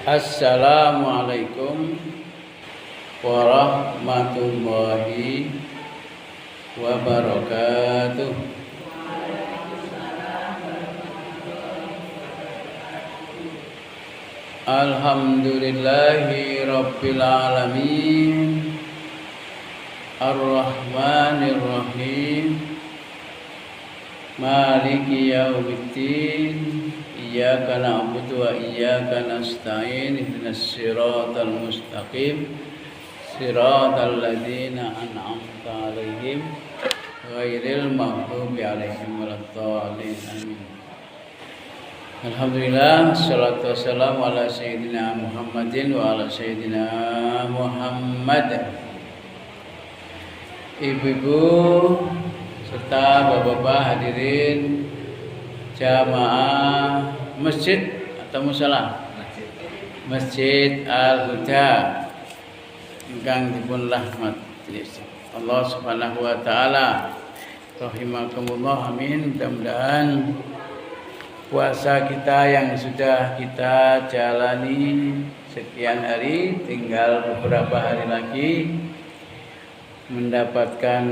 Assalamualaikum warahmatullahi wabarakatuh. Alhamdulillahi rabbil alamin, ar-rahmanir rahim, maliki yaumiddin. Iyyaka na'budu wa iyyaka nasta'in. Ihdinas siratal mustaqim, siratal ladzina an'amta 'alaihim ghairil maghdubi 'alaihim waladdallin. Amin. Alhamdulillah, salatu wassalamu ala sayyidina Muhammadin wa ala sayyidina Muhammad. Ibu-ibu serta bapak-bapak hadirin jamaah masjid atau musala Masjid Al-Huda ingkang dipun rahmat Allah Subhanahu wa taala, rahimakumullah, amin. Mudah-mudahan puasa kita yang sudah kita jalani sekian hari, tinggal beberapa hari lagi, mendapatkan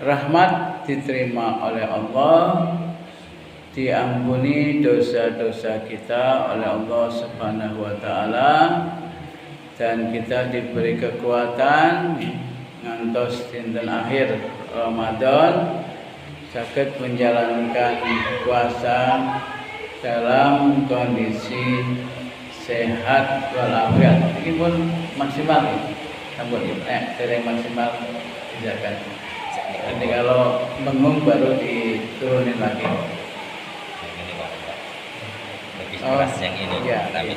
rahmat, diterima oleh Allah, diampuni dosa-dosa kita oleh Allah Subhanahu wa taala, dan kita diberi kekuatan ngantos dinten akhir Ramadan saged menjalankan puasa dalam kondisi sehat walafiat. Ini pun maksimal, namun dari maksimal misalkan. Nanti kalau bengung baru diturunin lagi. Yang ini Pak. Lebih keras yang ini. Ya, tapi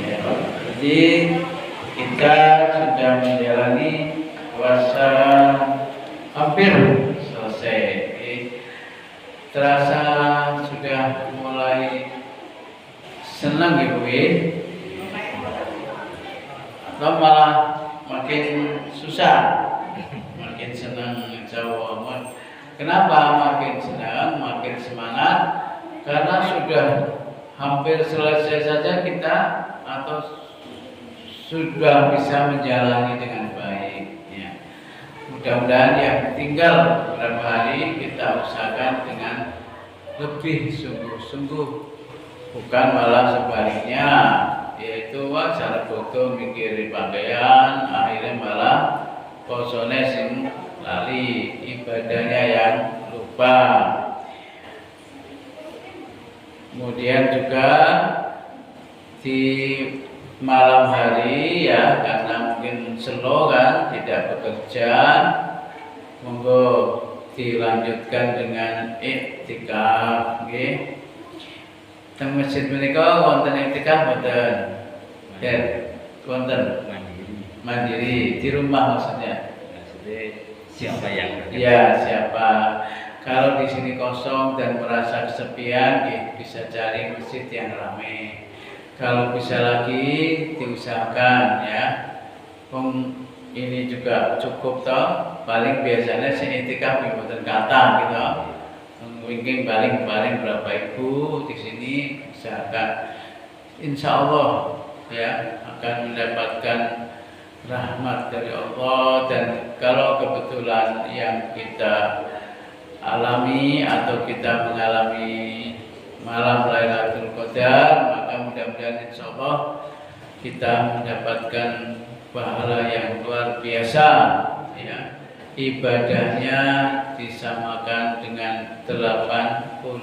ya. Jadi kita sudah menjalani puasa hampir selesai. Terasa sudah mulai senang Ibu, atau malah makin susah, makin senang jawab. Kenapa makin senang, makin semangat? Karena sudah hampir selesai saja kita, atau sudah bisa menjalani dengan baik. Ya. Mudah-mudahan yang tinggal beberapa hari kita usahakan dengan lebih sungguh-sungguh, bukan malah sebaliknya. Yaitu cara foto mikir pakaian, akhirnya malah posone sing lali, ibadahnya yang lupa. Kemudian juga di malam hari ya, karena mungkin slow kan, tidak bekerja, monggo dilanjutkan dengan iktikaf nggih. Teng masjid menika wonten iktikaf mboten? Wonten mandiri di rumah maksudnya. siapa yang Ya, siapa? Kalau di sini kosong dan merasa kesepian, bisa cari masjid yang ramai. Kalau bisa lagi diusahakan ya. Ini juga cukup toh. Paling biasanya sing iktikaf mboten kathah gitu. Mungkin paling berapa ibu di sini usahakan, insya Allah ya akan mendapatkan rahmat dari Allah. Dan kalau kebetulan yang kita alami atau kita mengalami malam Lailatul Qadar, maka mudah-mudahan insya Allah kita mendapatkan pahala yang luar biasa ya. Ibadahnya disamakan dengan 83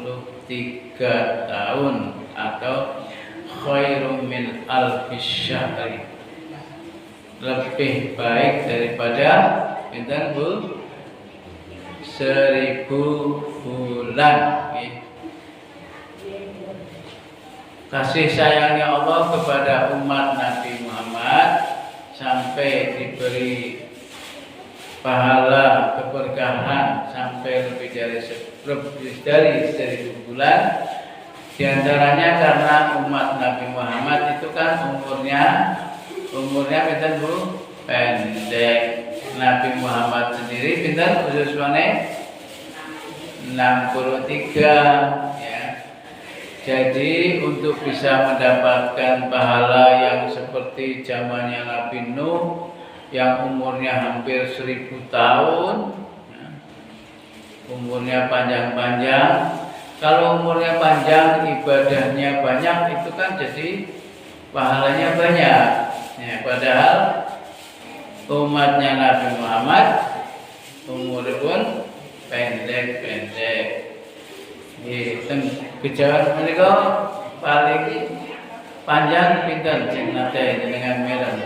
tahun atau khairum min alfis syahri, lebih baik daripada pinten Bu? 1000 bulan. Kasih sayangnya Allah kepada umat Nabi Muhammad sampai diberi pahala keberkahan sampai lebih dari 1000 bulan. Di antaranya karena umat Nabi Muhammad itu kan umurnya pinten Bu? Pendek. Nabi Muhammad sendiri pinten ususane 63 ya. Jadi untuk bisa mendapatkan pahala yang seperti zamannya Nabi Nuh yang umurnya hampir 1000 tahun, ya, umurnya panjang-panjang. Kalau umurnya panjang, ibadahnya banyak, itu kan jadi pahalanya banyak. Ya, padahal umatnya Nabi Muhammad umurnya pun pendek-pendek. Kejawan menika paling panjang pinten sing nate dengan merah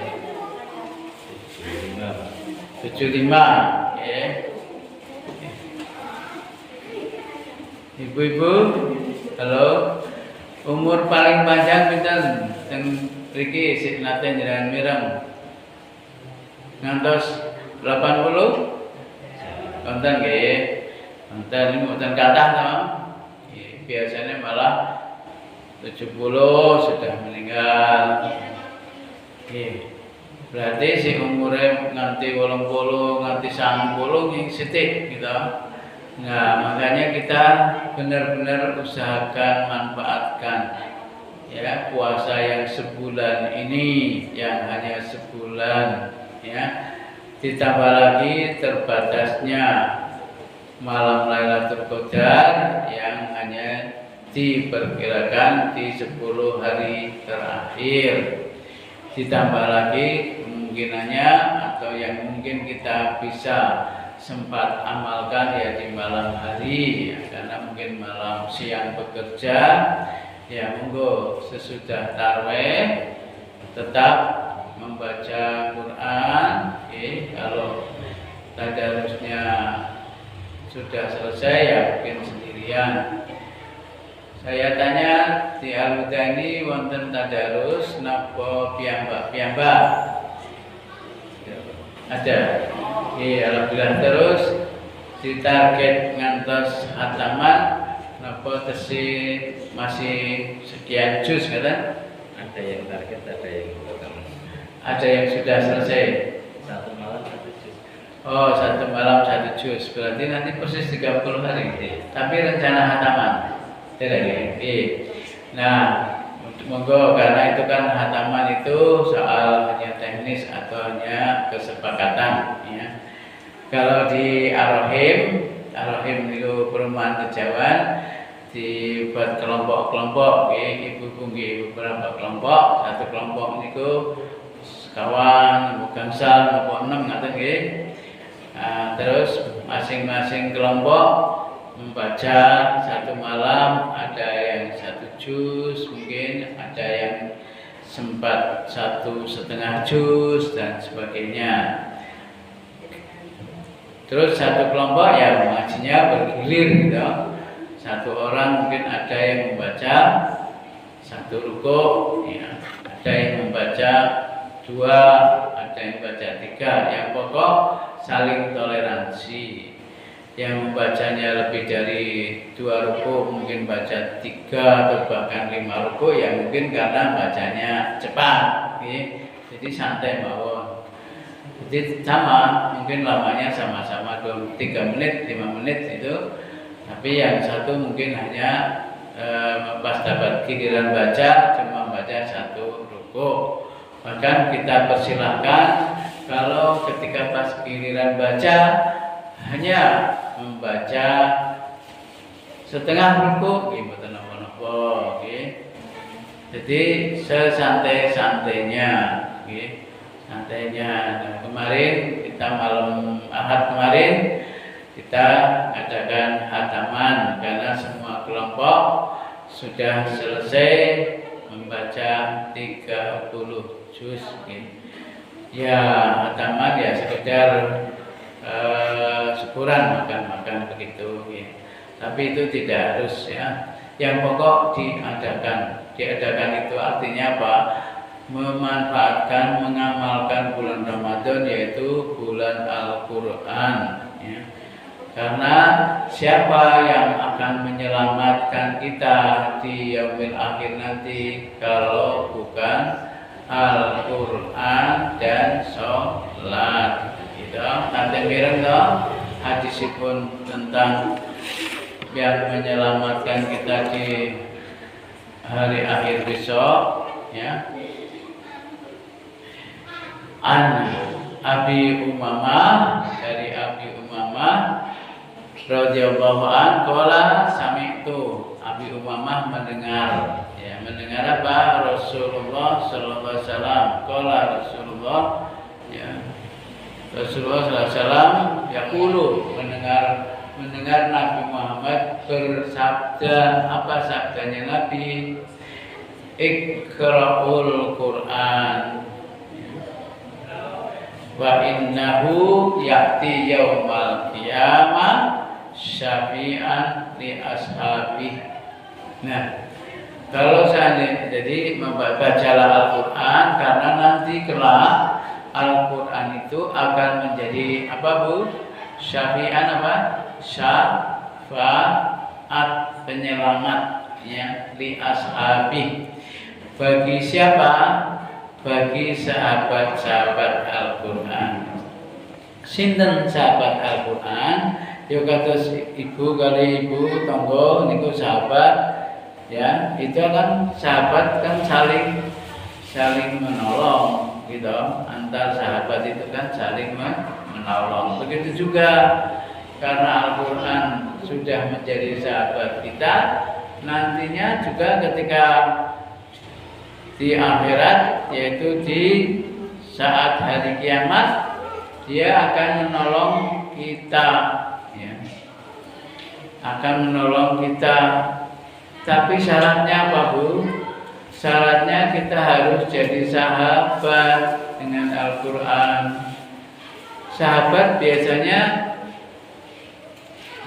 75 ya. Ibu-ibu, halo. Umur paling panjang pinten teng mriki sing nate dengan merah ngantos 80? Wonten nggih. Wonten kathah to. Biasanya malah 70 sudah meninggal. Berarti si umurnya nganti 80, nganti 90 yang sithik gitu. Nah, makanya kita benar-benar usahakan manfaatkan ya puasa yang sebulan ini, yang hanya sebulan ya. Ditambah lagi terbatasnya malam Lailatul Qadar yang hanya diperkirakan di 10 hari terakhir. Ditambah lagi kemungkinannya atau yang mungkin kita bisa sempat amalkan ya di malam hari ya, karena mungkin malam siang bekerja ya, monggo sesudah tarawih tetap membaca Quran. Kalau tadarusnya sudah selesai ya mungkin sendirian. Saya tanya di Al-Huda ini wonten tadarus napa piyambak? Ada. Alhamdulillah. Terus ditarget ngantos hataman napa tesih masih sekian juz kata? Ada yang target, ada yang belum. Ada yang sudah selesai. Satu malam 1 juz. Oh, 1 malam 1 juz. Berarti nanti persis 30 hari. Tapi rencana hataman. Tidak ya. Nah, monggo karena itu kan hataman itu soal hanya teknis atau hanya kesepakatan ya. Kalau di Ar-Rahim itu perumahan Kejawan dibuat kelompok-kelompok ibu-ibu beberapa kelompok. Satu kelompok niku kawan, gangsal, kelompok 6 ngaten nggih. Nah, terus masing-masing kelompok membaca 1 malam, ada yang 1 juz, mungkin ada yang sempat 1,5 juz dan sebagainya. Terus satu kelompok ya mengajinya bergilir gitu. Satu orang mungkin ada yang membaca 1 rukuk, ya, ada yang membaca 2, ada yang membaca 3. Yang pokok saling toleransi. Yang membacanya lebih dari 2 rukuk mungkin baca 3 atau bahkan 5 rukuk ya mungkin karena bacanya cepat ya. Jadi santai mawon. Jadi sama mungkin lamanya sama-sama 3 menit 5 menit itu, tapi yang satu mungkin hanya pas dapat giliran baca cuma baca 1 rukuk. Bahkan kita persilahkan kalau ketika pas giliran baca hanya membaca setengah rukuk mboten napa-napa nggih. Jadi sesantai-santainya nggih, santainya. Nah, kemarin kita malam Ahad kemarin kita adakan hataman karena semua kelompok sudah selesai membaca 30 juz nggih. Ya, hataman ya sekedar syukuran makan begitu ya. Tapi itu tidak harus ya. Yang pokok diadakan itu artinya apa? Memanfaatkan, mengamalkan bulan Ramadan yaitu bulan Al-Quran ya. Karena siapa yang akan menyelamatkan kita di yaumil akhir nanti kalau bukan Al-Quran dan sholat. Nanti mireng toh hadisipun tentang yang menyelamatkan kita di hari akhir besok, ya. An Abi Umamah, dari Abi Umamah radhiyallahu an qala sami'tu. Abi Umamah mendengar, ya, mendengar apa? Rasulullah sallallahu alaihi wasallam. Qala Rasulullah, ya, Rasulullah sallallahu alaihi wasallam yaqulu, mendengar Nabi Muhammad bersabda. Apa sabdanya Nabi? Iqra'ul Qur'an wa innahu ya'ti yaumal qiyamah syafi'an li ashabi. Nah, kalau seandainya jadi membacalah Al-Qur'an, karena nanti kelak Al-Qur'an itu akan menjadi apa, Bu? Syafi'an apa? Syafa'at, penyelamat, ya, li ashabi. Bagi siapa? Bagi sahabat-sahabat Al-Qur'an. Sinten sahabat Al-Qur'an? Yo kados ibu kali ibu tangga niku sahabat, ya. Itu kan sahabat kan saling menolong gitu. Antar sahabat itu kan saling menolong. Begitu juga karena Al-Qur'an sudah menjadi sahabat kita, nantinya juga ketika di akhirat, yaitu di saat hari kiamat, dia akan menolong kita, ya, akan menolong kita. Tapi syaratnya apa, Bu? Syaratnya kita harus jadi sahabat dengan Al-Qur'an. Sahabat biasanya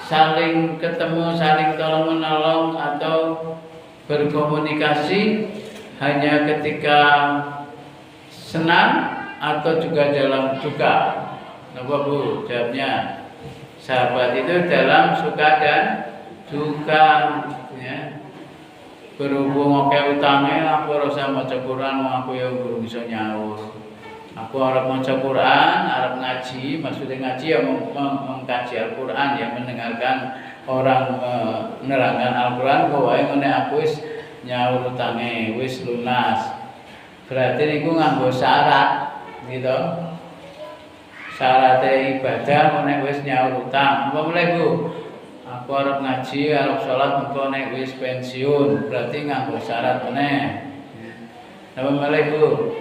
saling ketemu, saling tolong menolong atau berkomunikasi hanya ketika senang atau juga dalam suka. Apa, Bu? Jawabnya, sahabat itu dalam suka dan duka, ya. Berhubung oke utangnya, aku rasa maca Quran, aku ya guru bisa nyaur. Aku harap maca Quran, harap ngaji, maksudnya ngaji ya mengkaji Al-Quran, ya, mendengarkan orang menerangkan Al-Quran. Kau ngene aku wis nyaur utangnya, wis lunas. Berarti niku nganggo syarat, gitu. Syaratnya ibadah nek wis nyaur utang. Apa mulai, Bu? Aku harap ngaji, harap sholat, engko nek wis pensiun, berarti nganggo syarat meneh. Apa mulai, Bu?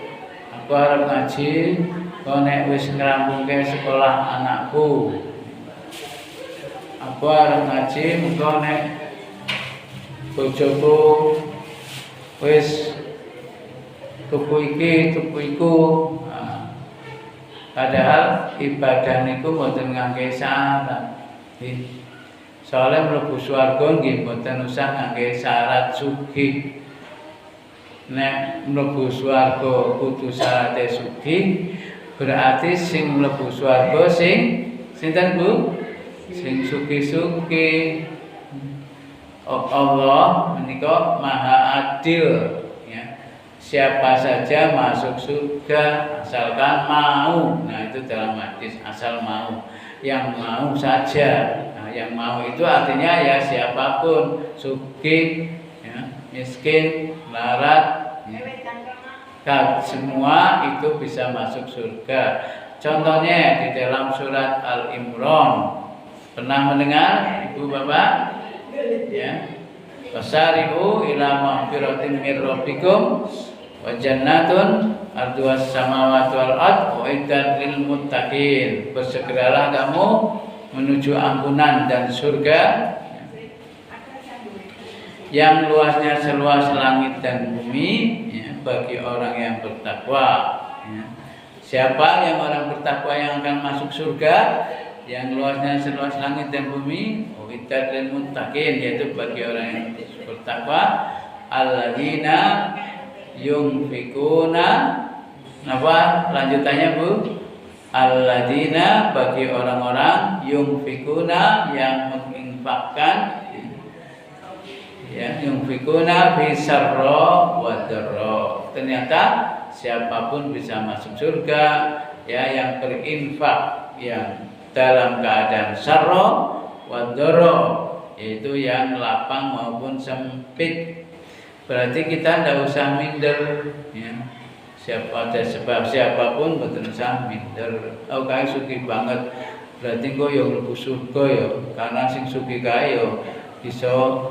Aku harap ngaji, engko nek wis ngrampungke sekolah anakku. Aku harap ngaji, engko nek bojoku wis tuku iki, tuku iku. Padahal ibadah niku mboten ngangge syarat. Soalnya mlebu swarga nggih mboten usah ngangge syarat sugih. Nek mlebu swarga kudu syarate sugih, berarti sing mlebu swarga sinten, Bu? Sing sugih-sugih. Allah menika Maha Adil, ya. Siapa saja masuk surga asalkan mau. Nah, itu dalam hadis, asal mau. Yang mau saja. Nah, yang mau itu artinya ya siapapun, sugih, ya, miskin, larat, ya. Semua itu bisa masuk surga. Contohnya di dalam surat Al-Imran. Pernah mendengar, Ibu Bapak? Ya. Wasari'u ila maghfiratin mir rabbikum wa jannatun arduas samawati wal ard uiddat lil muttaqin. Bersegeralah kamu menuju ampunan dan surga yang luasnya seluas langit dan bumi, ya, bagi orang yang bertakwa, ya. Siapa yang orang bertakwa yang akan masuk surga yang luasnya seluas langit dan bumi? Uiddat lil muttaqin, yaitu bagi orang yang bertakwa. Alladzina yunfikuna, apa lanjutannya, Bu? Alladzina, bagi orang-orang yunfikuna, yang menginfakkan, ya, yunfikuna fi sarra wa dharra. Ternyata siapapun bisa masuk surga, ya, yang berinfak yang dalam keadaan sarra wa dharra, yaitu yang lapang maupun sempit. Berarti kita tidak usah minder, ya. Siapa ada sebab siapapun betul usah minder. Oh kae sugih banget. Berarti kok yo mlebu surga yo. Karena sing sugih kae yo iso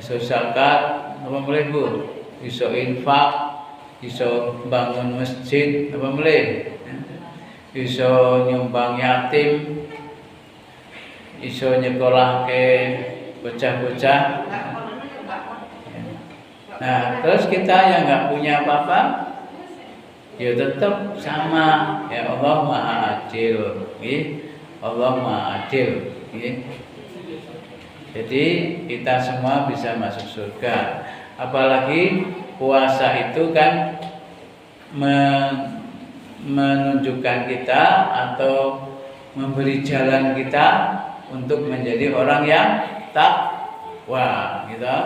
zakat, apa mulai Bu? Iso infak, iso bangun masjid, apa mulai? Iso nyumbang yatim, iso nyekolahke bocah-bocah. Nah, terus kita yang nggak punya apa-apa, ya tetap sama. Ya Allah Maha Adil, Allah Maha Adil. Jadi kita semua bisa masuk surga. Apalagi puasa itu kan menunjukkan kita atau memberi jalan kita untuk menjadi orang yang takwa, gitu.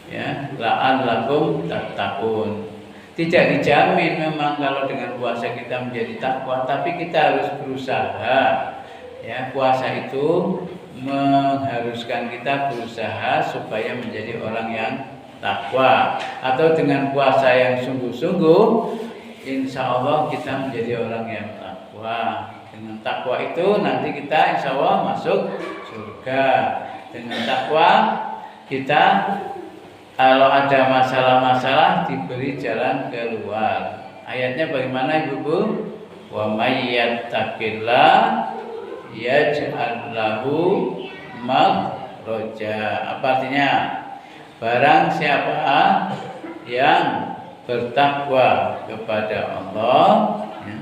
Ya, la'allakum tattaqun. Tidak dijamin memang kalau dengan puasa kita menjadi takwa, tapi kita harus berusaha. Ya, puasa itu mengharuskan kita berusaha supaya menjadi orang yang takwa. Atau dengan puasa yang sungguh-sungguh, insya Allah kita menjadi orang yang takwa. Dengan takwa itu nanti kita insya Allah masuk surga. Dengan takwa kita kalau ada masalah-masalah diberi jalan keluar. Ayatnya bagaimana Ibu? Wa may yattaqillah yaj'al lahu makhraja. Apa artinya? Barang siapa yang bertakwa kepada Allah, ya,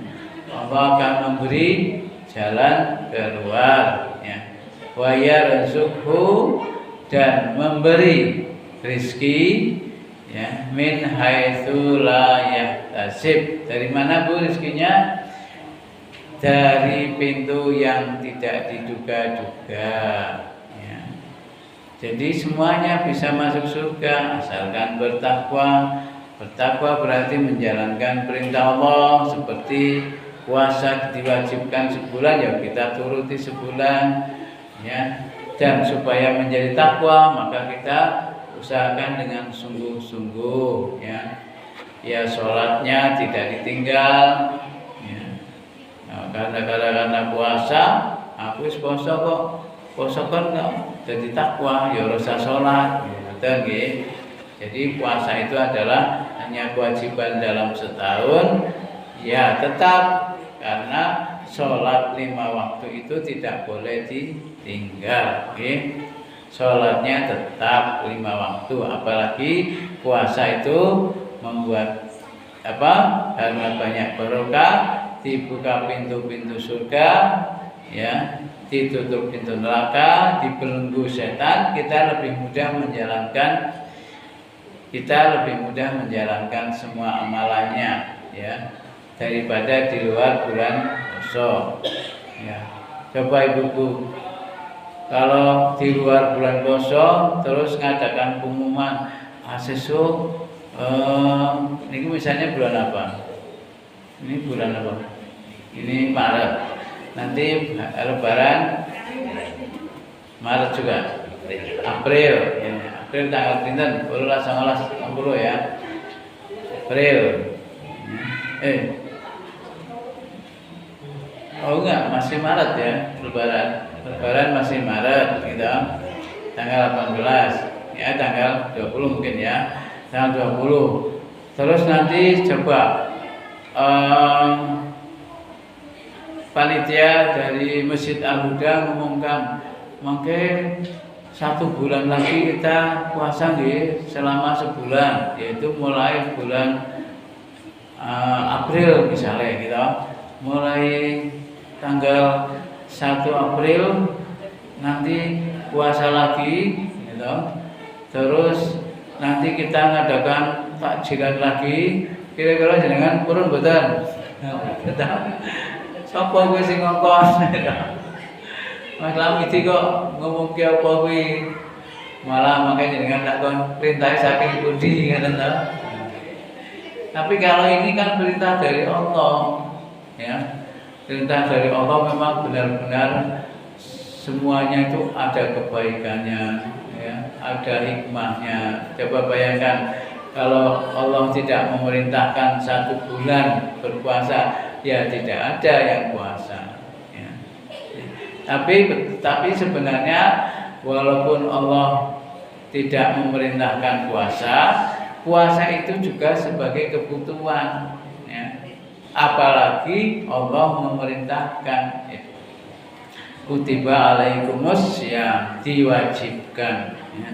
Allah akan memberi jalan keluar, ya. Wa yarzuqhu, dan memberi rizki, ya, min haitsu la yahtasib. Dari mana Bu rizkinya? Dari pintu yang tidak diduga-duga, ya. Jadi semuanya bisa masuk surga asalkan bertakwa. Bertakwa berarti menjalankan perintah Allah, seperti puasa diwajibkan sebulan, ya kita turuti sebulan, ya. Dan supaya menjadi takwa maka kita usahakan dengan sungguh-sungguh, ya. Ya sholatnya tidak ditinggal, ya. Nah, karena puasa, aku poso kok, poso kan nggak jadi takwa, ya rasa sholat, betul nggih. Jadi puasa itu adalah hanya kewajiban dalam setahun, ya tetap, karena sholat 5 waktu itu tidak boleh ditinggal, okay? Sholatnya tetap 5 waktu, apalagi puasa itu membuat karena banyak barokah, dibuka pintu-pintu surga, ya, ditutup pintu neraka, dibelenggu setan, kita lebih mudah menjalankan semua amalannya, ya, daripada di luar bulan puasa, ya. Coba Ibu, kalau di luar bulan puasa terus ngadakan pengumuman sesuk, ini misalnya bulan apa? Ini bulan apa? Ini Maret. Nanti Lebaran Maret juga. April, ya. April tanggal pinten? 19 ya. April. Oh enggak, masih Maret ya, Lebaran. Lebaran masih Maret, gitu. Tanggal 18, ya, tanggal 20 mungkin ya. Tanggal 20. Terus nanti coba panitia dari Masjid Al-Huda mengumumkan, mungkin 1 bulan lagi kita puasa nggih, selama sebulan, yaitu mulai bulan April misalnya, gitu. Mulai tanggal 1 April nanti puasa lagi, gitu. Terus nanti kita ngadakan takjilan lagi, kira-kira jenengan purun mboten? Betul. Sapa kowe sing ngongkon? Mas Lamidi kok ngomong ki apa kuwi? Malah makanya jenengan tak kon perintah saking pundi ngoten to. Tapi kalau ini kan perintah dari Allah, ya. Perintah dari Allah memang benar-benar semuanya itu ada kebaikannya, ya, ada hikmahnya. Coba bayangkan kalau Allah tidak memerintahkan 1 bulan berpuasa, ya tidak ada yang puasa. Ya. Tapi sebenarnya walaupun Allah tidak memerintahkan puasa, puasa itu juga sebagai kebutuhan. Ya. Apalagi Allah memerintahkan. Ya. Kutiba alaikumus, ya, diwajibkan. Ya.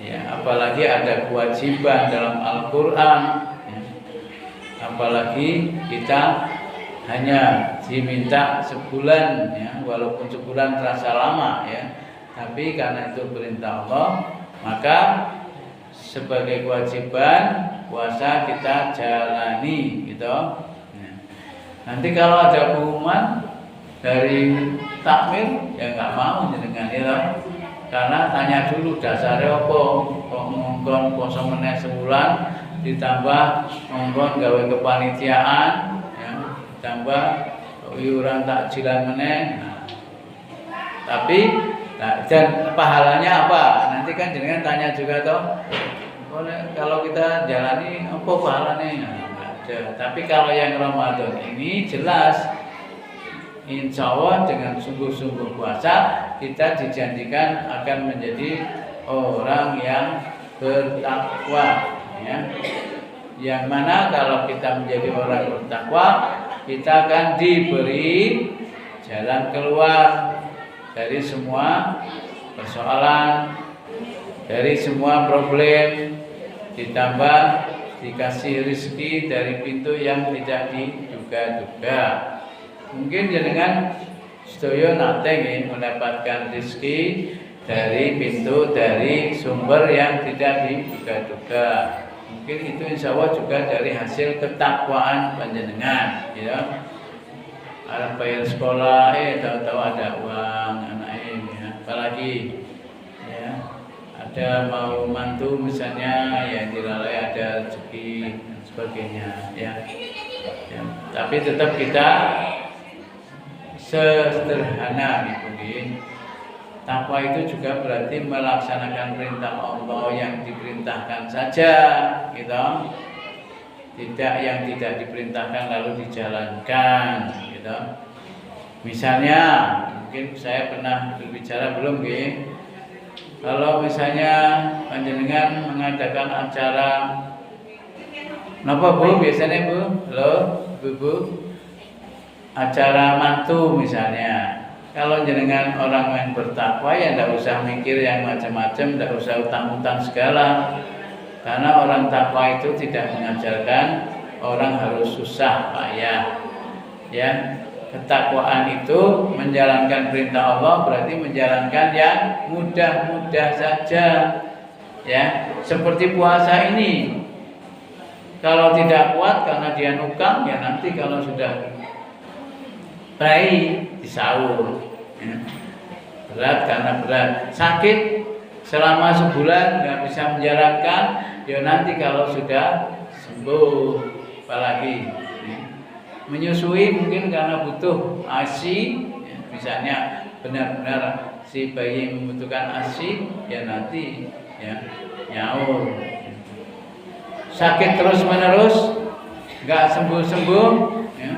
Ya, apalagi ada kewajiban dalam Al-Quran. Ya. Apalagi kita hanya diminta sebulan, ya, walaupun sebulan terasa lama, ya, tapi karena itu perintah Allah, maka sebagai kewajiban puasa kita jalani, gitu. Ya. Nanti kalau ada pengumuman dari takmir, ya nggak mau jenengan, ya, karena tanya dulu dasarnya apa, kok ngongkon poso meneh sebulan ditambah ngongkon gawe kepanitiaan, ya, ditambah iuran takjilan meneh. Nah, tapi dan pahalanya apa? Nanti kan jenengan tanya juga toh, kalau kita jalani apa pahalanya? Nah, ada. Tapi kalau yang Ramadan ini jelas, insya Allah dengan sungguh-sungguh puasa kita dijanjikan akan menjadi orang yang bertakwa, ya. Yang mana kalau kita menjadi orang bertakwa, kita akan diberi jalan keluar dari semua persoalan, dari semua problem, ditambah dikasih rezeki dari pintu yang tidak diduga-duga. Mungkin jenengan sedaya nate mendapatkan rezeki dari pintu, dari sumber yang tidak diduga-duga. Mungkin itu insya Allah juga dari hasil ketakwaan panjenengan, ya. Ada bayar sekolah, tahu-tahu ada uang anaknya, ya. Apalagi, ya, ada mau mantu misalnya, ya dilalai ada rezeki dan sebagainya, ya. Ya. Tapi tetap kita sederhana, gitu. Takwa itu juga berarti melaksanakan perintah Allah yang diperintahkan saja, gitu. Tidak yang tidak diperintahkan lalu dijalankan, gitu. Misalnya, mungkin saya pernah berbicara belum, gitu. Kalau misalnya panjenengan mengadakan acara, napa Bu biasanya Bu? Halo, Bu. Acara mantu misalnya. Kalau jenengan orang yang bertakwa, ya tidak usah mikir yang macam-macam, tidak usah utang-utang segala. Karena orang takwa itu tidak mengajarkan orang harus susah payah. Ya, ketakwaan itu menjalankan perintah Allah berarti menjalankan yang mudah-mudah saja. Ya, seperti puasa ini. Kalau tidak kuat karena dia nukang, ya nanti kalau sudah baik disaur, ya. Berat karena berat, sakit selama sebulan nggak bisa menjalankan, ya nanti kalau sudah sembuh, apalagi, ya. Menyusui mungkin karena butuh ASI, ya. Misalnya benar-benar si bayi membutuhkan ASI, ya nanti, ya, nyaur. Sakit terus menerus nggak sembuh-sembuh, ya.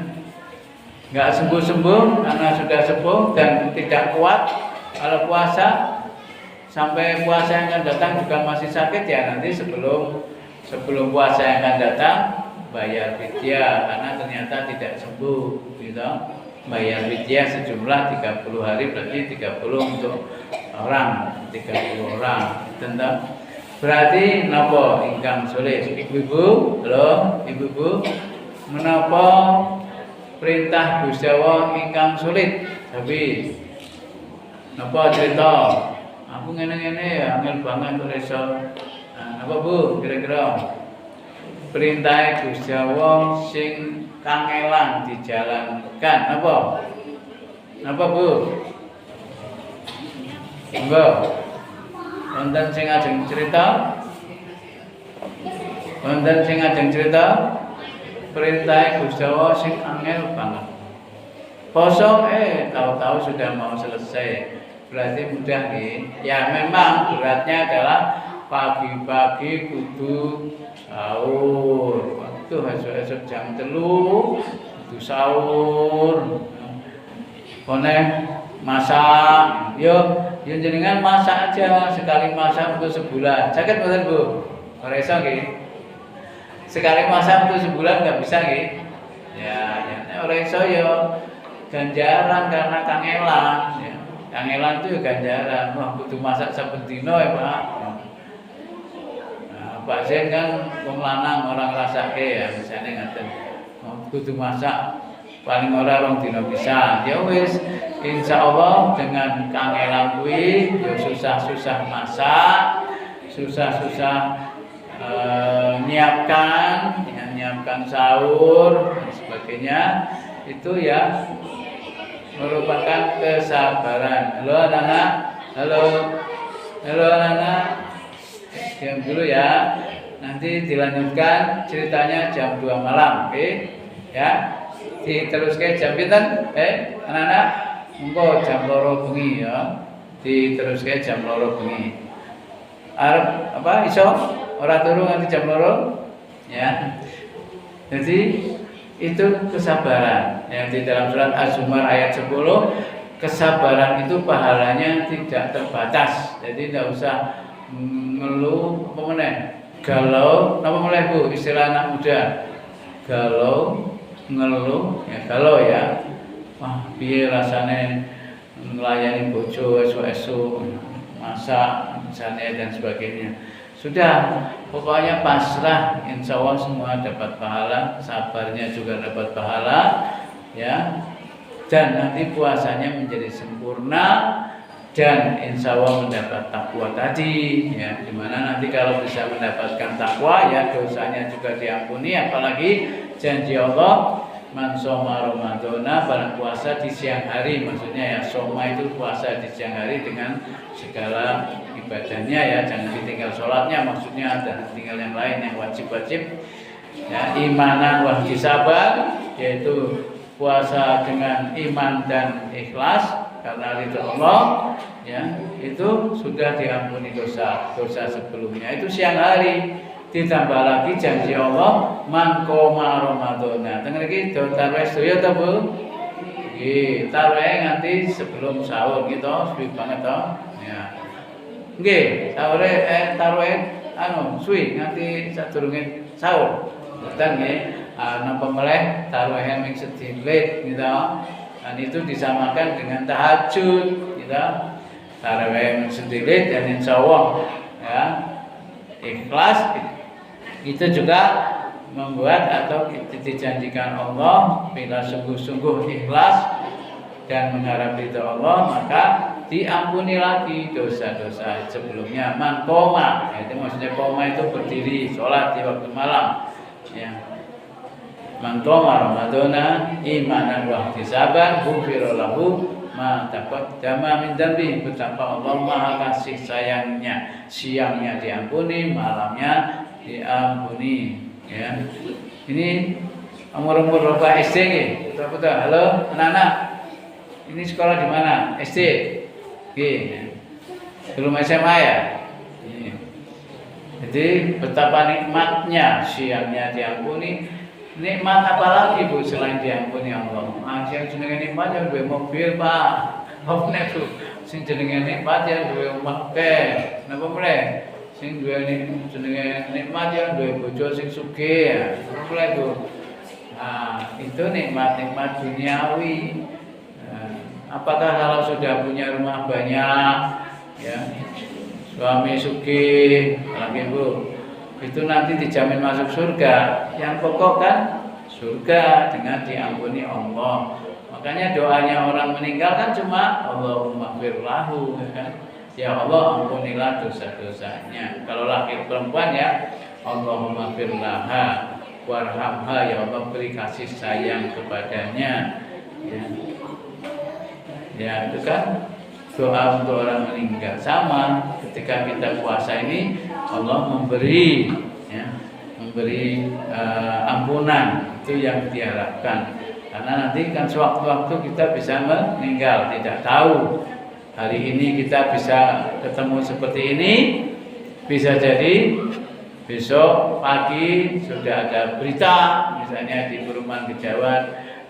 Nggak sembuh-sembuh karena sudah sepuh dan tidak kuat. Kalau puasa sampai puasa yang akan datang juga masih sakit, ya nanti sebelum puasa yang akan datang bayar fidyah karena ternyata tidak sembuh, gitu. Bayar fidyah sejumlah 30 hari berarti 30 untuk orang, 30 orang. Tentang berarti napa ingkang sulit? Ibu-ibu, halo, ibu-ibu, menapa perintah Gusti Allah ingkang sulit? Tapi napa cerita? Aku ngene-ngene ya angel banget kok iso. Nah, napa Bu kira-kira perintah Gusti Allah sing kangelan dijalankan napa? Napa Bu? Enggak. Wonten sing ajeng cerita? Wonten sing ajeng cerita? Perintah Gusti Allah sing angel banget. Poso tahu-tahu sudah mau selesai. berarti mudah nih. Ya memang beratnya adalah pagi-pagi kudu sahur. Waktu esok jam 3 kudu sahur. Konek masak, yo jenengan masak aja sekali masak untuk sebulan. Sakit betul Bu? Ora iso nggih. Sekali masak untuk sebulan nggak bisa nggih. Ya ora iso yo ganjaran karena kangelan. Ya. Kangelan itu ya ganjaran. Wah kudu masak saben dina ya Pak. Nah, Pak Zen kan wong lanang orang rasake ya misale ngaten. Kudu masak paling ora rong dina bisa. Ya wis, insyaallah dengan kangelan kuwi ya susah-susah masak, susah-susah nyiapkan sahur dan sebagainya itu ya merupakan kesabaran. Halo anak-anak, halo anak-anak, diam dulu ya. Nanti dilanjutkan ceritanya jam 2 malam, oke? Ya. Diteruskan jam pinten? Anak-anak, monggo jam 2 bengi ya. Diteruskan jam 2 bengi. Arep apa iso? Ora turu nganti jam 2 ya. Jadi itu kesabaran yang di dalam surat Az-Zumar ayat 10, kesabaran itu pahalanya tidak terbatas. Jadi tidak usah ngeluh apa meneh, galau, apa meneh Bu istilah anak muda. Galau, ngeluh, ya galau ya. Wah, piye rasane nglayani bojo esuk-esuk, masak misalnya dan sebagainya. Sudah, pokoknya pasrah, insya Allah semua dapat pahala, sabarnya juga dapat pahala, ya. Dan nanti puasanya menjadi sempurna dan insya Allah mendapat takwa tadi, ya. Dimana nanti kalau bisa mendapatkan takwa, ya dosanya juga diampuni, apalagi janji Allah, man soma Ramadana, barang puasa di siang hari, maksudnya ya soma itu puasa di siang hari dengan segala ibadahnya ya, jangan ditinggal sholatnya, maksudnya dan tinggal yang lain yang wajib-wajib ya, imanan wa ihtisaban, yaitu puasa dengan iman dan ikhlas karena ridho Allah ya, itu sudah diampuni dosa sebelumnya, itu siang hari. Ditambah lagi janji Allah man qoma Ramadana. Tengene iki do tarawih sedaya ta Bu? Nggih, tarawih nganti sebelum sahur gitu, suwi banget to. Ya. Nggih, sahur tarawih suwi nganti sadurunge sahur. Boten nggih. Napa meleh tarawih ming sedilit gitu. Dan itu disamakan dengan tahajud gitu. Tarawih ming sedilit dan insyaallah ya ikhlas itu juga membuat atau dijanjikan Allah bila sungguh-sungguh ikhlas dan mengharap ridha Allah, maka diampuni lagi dosa-dosa sebelumnya. Man qoma, itu maksudnya qoma itu berdiri sholat di waktu malam ya. Man qoma Ramadana imanan wa ihtisaban ghufira lahu ma taqaddama min dzambi. Betapa Allah Maha kasih sayangnya, siangnya diampuni, malamnya diampuni ya. Ini umur berapa SD nggih? Betul. Halo anak-anak. Ini sekolah di mana? SD. Nggih. Belum SMA ya? Jadi betapa nikmatnya siangnya diampuni. Nikmat apa lagi Bu selain diampuni Allah? Yang jenenge nikmat yang duwe mobil, Pak. Apa nek Bu? Sing jenenge nikmat yang duwe omah akeh. Napa mulai? Sing duwe jenenge nikmat yang duwe bojo sing sugih ya. Mulai Bu. Nah, itu nikmat-nikmat duniawi. Apakah kalau sudah punya rumah banyak ya, suami sugih, lagi Bu, itu nanti dijamin masuk surga. Yang pokok kan surga dengan diampuni Allah. Makanya doanya orang meninggal kan cuma Allahumma ighfir lahu kan. Ya Allah ampunilah dosa-dosanya. Kalau laki perempuan ya Allahumma ighfir laha warhamha, ya Allah beri kasih sayang kepadanya. Ya itu kan doa untuk orang meninggal. Sama ketika kita puasa ini Allah memberi ampunan, itu yang diharapkan. Karena nanti kan sewaktu-waktu kita bisa meninggal, tidak tahu hari ini kita bisa ketemu seperti ini, bisa jadi besok pagi sudah ada berita misalnya di Perumahan Kejauhan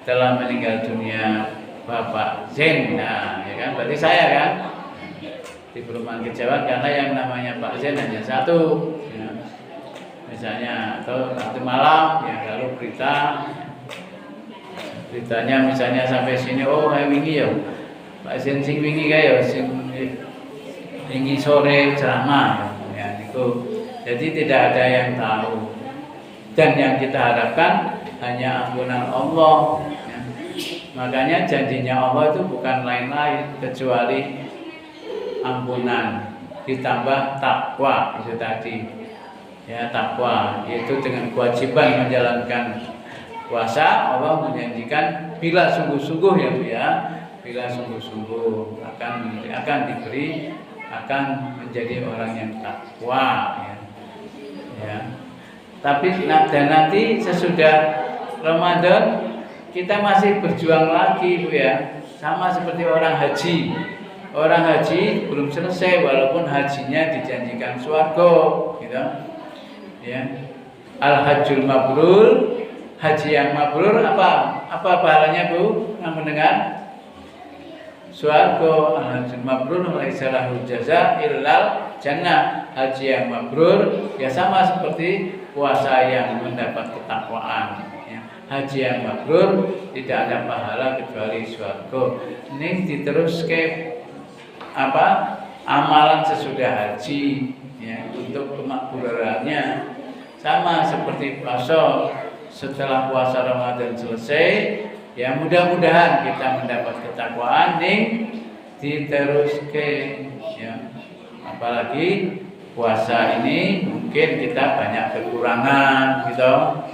telah meninggal dunia Bapak Zen. Nah, ya kan, berarti saya kan di Perumahan Kejauhan karena yang namanya Pak Zen hanya satu, ya. Misalnya atau satu malam ya, lalu beritanya misalnya sampai sini, oh wingi ya Pak Zen sing wingi kae ya sing wingi sore ceramah ya niku. Jadi tidak ada yang tahu, dan yang kita harapkan hanya ampunan Allah, ya. Makanya janjinya Allah itu bukan lain-lain kecuali ampunan ditambah takwa. Itu tadi ya, takwa yaitu dengan kewajiban menjalankan puasa. Allah menjanjikan bila sungguh-sungguh ya Bu ya, bila sungguh-sungguh akan diberi, akan menjadi orang yang takwa, ya. Ya. Tapi dan nanti sesudah Ramadan kita masih berjuang lagi Bu ya, sama seperti orang haji. Orang haji belum selesai walaupun hajinya dijanjikan swarga, gitu. Ya. Al-hajjul mabrur, haji yang mabrur apa pahalanya Bu? Yang mendengar? Swarga. Al-hajjul mabrur laisa lahu jaza illal jannah. Haji yang mabrur ya sama seperti puasa yang mendapat ketakwaan, ya. Haji yang mabrur tidak ada pahala kecuali swarga. Ini diterus ke amalan sesudah haji, ya, untuk kemakburannya sama seperti puasa. Setelah puasa Ramadan selesai, ya mudah-mudahan kita mendapat ketakwaan ning diteruske, ya. Apalagi puasa ini mungkin kita banyak kekurangan gitu,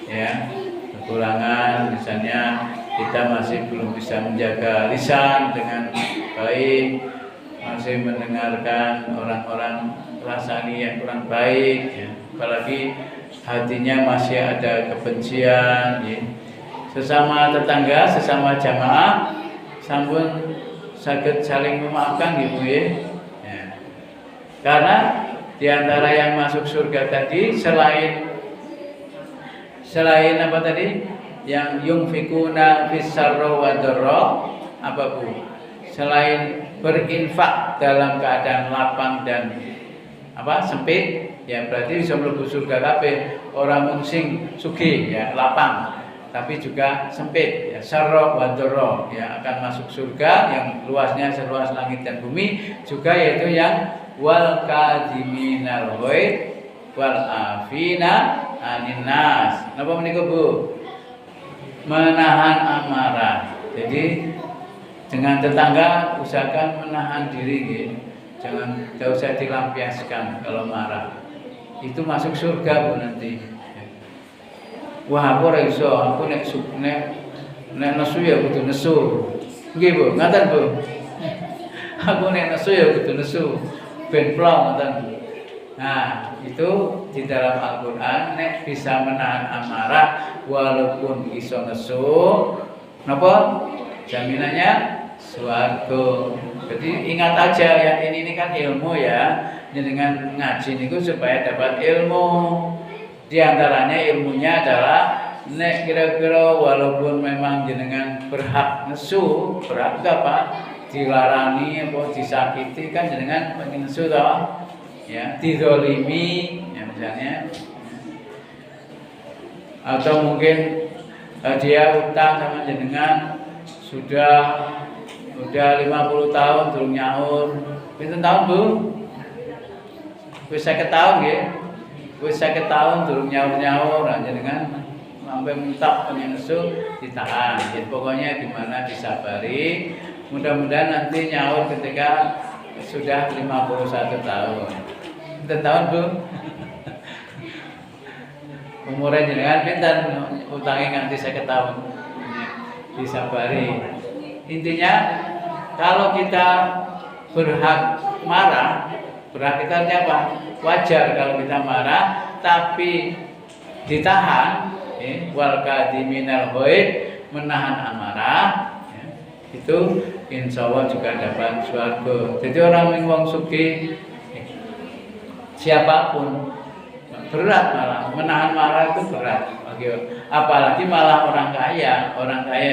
ya, kekurangan misalnya kita masih belum bisa menjaga lisan dengan baik, masih mendengarkan orang-orang rasani yang kurang baik, ya. Apalagi hatinya masih ada kebencian, ya. Sesama tetangga, sesama jamaah sampun saged saling memaafkan gitu ya. Karena di antara yang masuk surga tadi selain apa tadi? Yang yunfikuna fis-sarra wa dharra, apa Bu? Selain berinfak dalam keadaan lapang dan sempit, ya berarti bisa mlebu surga kabeh. Orang mung sing sugih ya lapang, tapi juga sempit ya, sarra wa dharra, ya akan masuk surga yang luasnya seluas langit dan bumi, juga yaitu yang wal kadhiminal ghaid wal afina anin nas. Napa menika Bu? Menahan amarah. Jadi dengan tetangga usahakan menahan diri, gitu. Jangan usah dilampiaskan kalau marah. Itu masuk surga Bu nanti. Wah, aku ora iso, aku nek nesu ya kudu nesu. Nggih Bu, ngaten Bu. Aku nek nesu ya kudu nesu. Ben plong ngoten. Nah, itu di dalam Al-Qur'an nek bisa menahan amarah walaupun iso nesu, napa? Jaminannya swarga. Jadi ingat aja yang ini kan ilmu ya. Dengan ngaji niku supaya dapat ilmu. Di antaranya ilmunya adalah nek kira-kira walaupun memang jenengan berhak nesu, berhak apa? Dilarani apa disakiti kan jenengan pengen nesu toh, ya, dizalimi ya misalnya, atau mungkin dia utang sama jenengan sudah 50 tahun durung nyaur. Pinten tahun Bu? Wis 50 tahun nggih. Wis 50 tahun durung nyaur-nyaur jenengan sampai mentak pengen nesu ditahan. Jadi pokoknya gimana disabari. Mudah-mudahan nanti nyaur ketika sudah 51 tahun. Pinten tahun Bu? Umurnya jenengan pinten utangnya nganti 50 tahun. Disabari. Intinya kalau kita berhak marah, berhak kita apa? Wajar kalau kita marah, tapi ditahan, wal kadhiminal ghaid, menahan amarah, ya, itu insya Allah juga dapat surga. Jadi orang yang wong sugih siapapun berat, malah menahan marah itu berat. Apalagi malah orang kaya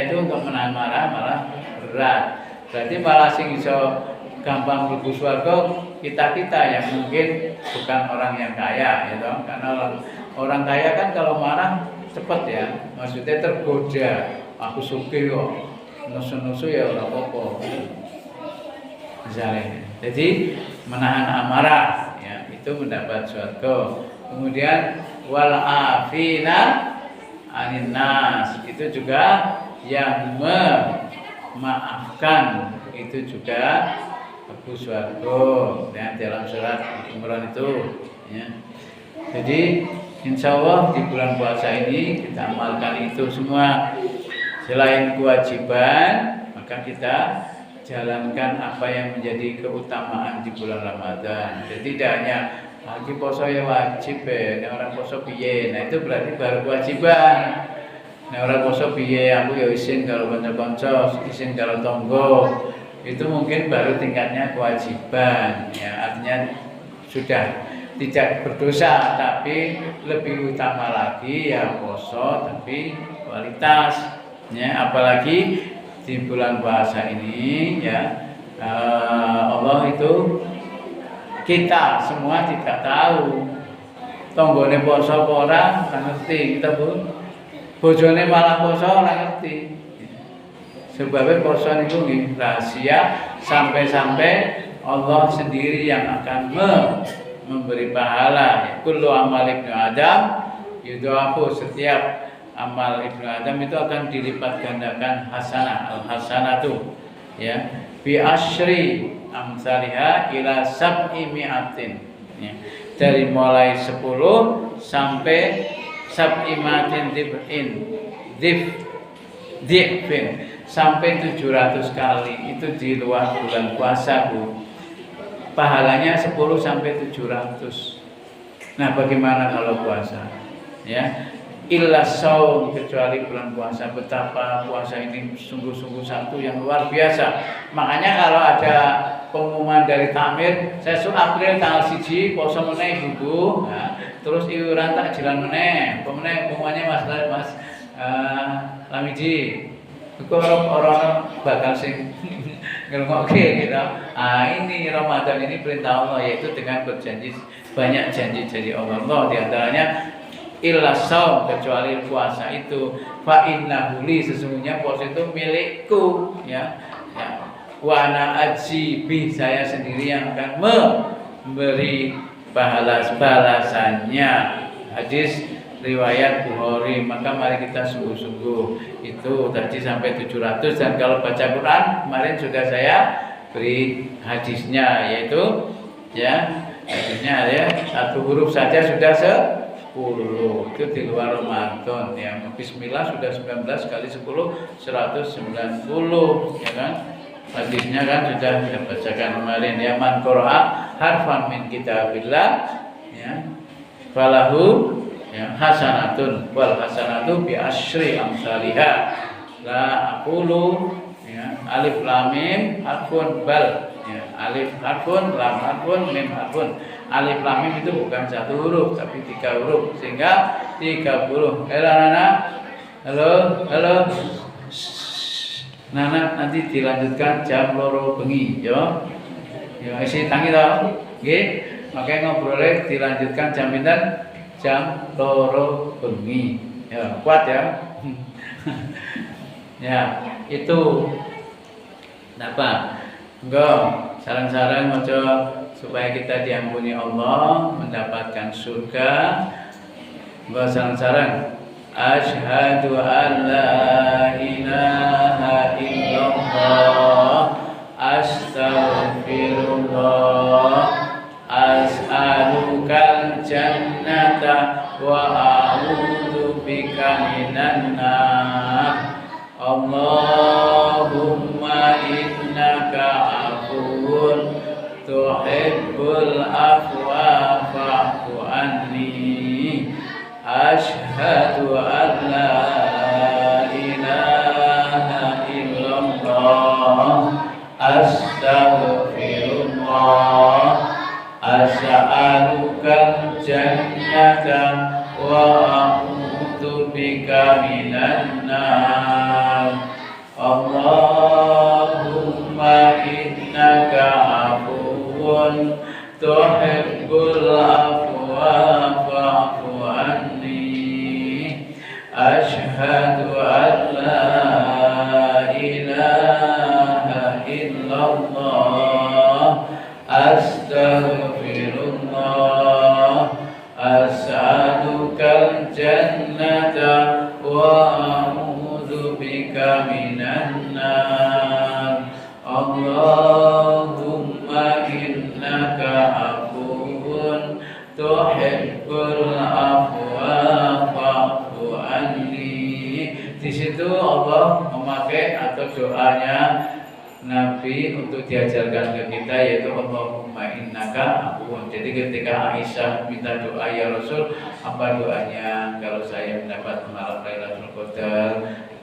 itu untuk menahan marah malah berat. Berarti malah sing iso gampang mlebu surga kita yang mungkin bukan orang yang kaya, gitu. Karena orang kaya kan kalau marah cepet ya, maksudnya tergoda. Aku sugih kok, nusu-nusu ya ora apa-apa. Misalnya, jadi menahan amarah, ya itu mendapat surga. Kemudian wal afina anin nas, itu juga yang memaafkan, itu juga bagus surga, ya, dalam surat Imran itu, ya. Jadi insya Allah di bulan puasa ini kita amalkan itu semua. Selain kewajiban, maka kita jalankan apa yang menjadi keutamaan di bulan Ramadan. Jadi tidak hanya lagi poso ya wajib ya, orang poso piye. Nah itu berarti baru kewajiban. Nah orang poso piye, aku ya isin kalau kanca-kanca, isin kalau tonggo. Itu mungkin baru tingkatnya kewajiban. Ya, artinya sudah tidak berdosa, tapi lebih utama lagi ya poso tapi kualitas. Ya, apalagi di bulan puasa ini ya Allah itu kita semua tidak tahu tonggone poso apa ora ngerti, kita pun bojone malah poso ora ngerti. Sebabnya poso niku nggih rahasia, sampai-sampai Allah sendiri yang akan memberi pahala. Kullu amal ibnu Adam yudhafu, setiap amal ibnu Adam itu akan dilipat gandakan hasanah, al-hasanatu, ya, bi asyri amsalha ila sab'i mi'atin, ya. Dari mulai 10 sampai sab'i mi'atin dhifin sampai 700 kali. Itu di luar bulan puasa, Bu. Pahalanya 10 sampai 700. Nah, bagaimana kalau puasa? Ya. Illa saum, kecuali bulan puasa. Betapa puasa ini sungguh-sungguh satu yang luar biasa. Makanya kalau ada pengumuman dari takmir, saya April tanggal 1 poso meneh Ibu. Nah, terus iuran tak jalan meneh. Pemeneh pengumumannya Mas Lamiji. Kok orang bakal sing ngerungokke gitu. Ini Ramadan ini perintah Allah, yaitu dengan berjanji, banyak janji dari Allah. Di antaranya illa saum, kecuali puasa itu fa innahu li, sesungguhnya puasa itu milikku, ya. Wa ana ajzi bi, saya sendiri yang akan memberi balasannya. Hadis riwayat Bukhari. Maka mari kita sungguh-sungguh. Itu tadi sampai 700, dan kalau baca Quran kemarin sudah saya beri hadisnya, yaitu ya hadisnya ya satu huruf saja sudah 10, itu di luar Ramadan, ya. Bismillah sudah 19 kali 10 190, ya kan. Hadisnya kan sudah kita bacakan kemarin, ya. Man qara'a harfan min kitabillah, ya, falahu, ya, hasanatun wal hasanatu bi asyri amsalihha. La aqulu, ya, alif lam mim harfun bal, ya, alif harfun, lam harfun, mim harfun. Alif lam mim itu bukan satu huruf tapi 3 huruf, sehingga 30. Nana, halo. Nana, nanti dilanjutkan jam 2 bengi, yo. Ya isi tangi to. Nggih. Makanya ngobrolnya dilanjutkan jam pinten? Jam 2 bengi. Ya, kuat ya. Ya, itu apa? Enggak, sarang-sarang maca supaya kita diampuni Allah, mendapatkan surga. Enggak sarang-sarang. Asyhadu an la ilaha illallah, astaghfirullah, as'alukal jannata wa a'udzu bika minan nar. Allahumma innaka afuwun tuhibbul afwa fa'fu anni. Asyhadu an la ilaha illallah, wa a'udzu bika minan nar. Allahumma innaka afuwun tuhibbul afwa fa'fu anni. Asyhadu an la ilaha illallah, astaghfirullah, as'alukal jannata wa a'udzu bika minan nar. Allahumma innaka afuwun tuhibbul afwa fa'fu anni. Di situ Allah memakai atau doanya Nabi untuk diajarkan ke kita, yaitu Allahumma innaka afuwun. Jadi ketika Aisyah minta doa, ya Rasul, apa doanya kalau saya mendapat malam Lailatul Qadar?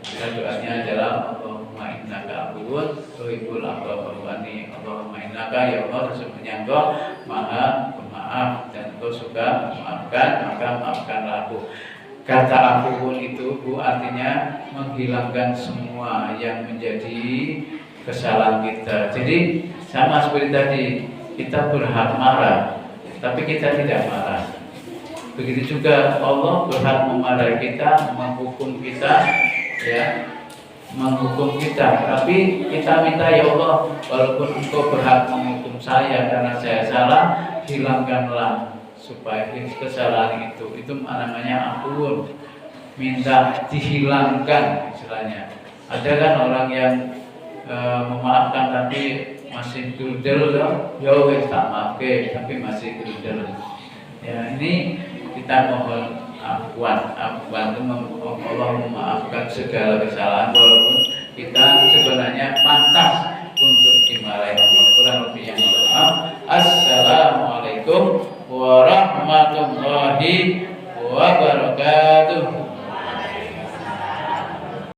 Doanya adalah Allahumma innaka afuwun tuhibbul afwa fa'fu anni. Allahumma innaka, ya Allah, sesungguhnya Engkau Maha Pemaaf dan Engkau suka memaafkan, maka maafkanlah aku. Kata afuwun itu, Bu, artinya menghilangkan semua yang menjadi kesalahan kita. Jadi sama seperti tadi, kita berhak marah, tapi kita tidak marah. Begitu juga Allah berhak memarahi kita, menghukum kita, ya, menghukum kita. Tapi kita minta, ya Allah, walaupun Engkau berhak menghukum saya karena saya salah, hilangkanlah supaya kesalahan itu namanya afuwun, minta dihilangkan istilahnya. Ada kan orang yang memaafkan tapi masih gerudel, ya wes tak maafke tapi masih gerudel. Ya, ini kita mohon afwan itu Allah memaafkan segala kesalahan, walaupun kita sebenarnya pantas untuk dimarahi Allah. Kurang lebihnya mohon maaf. Assalamualaikum warahmatullahi wabarakatuh.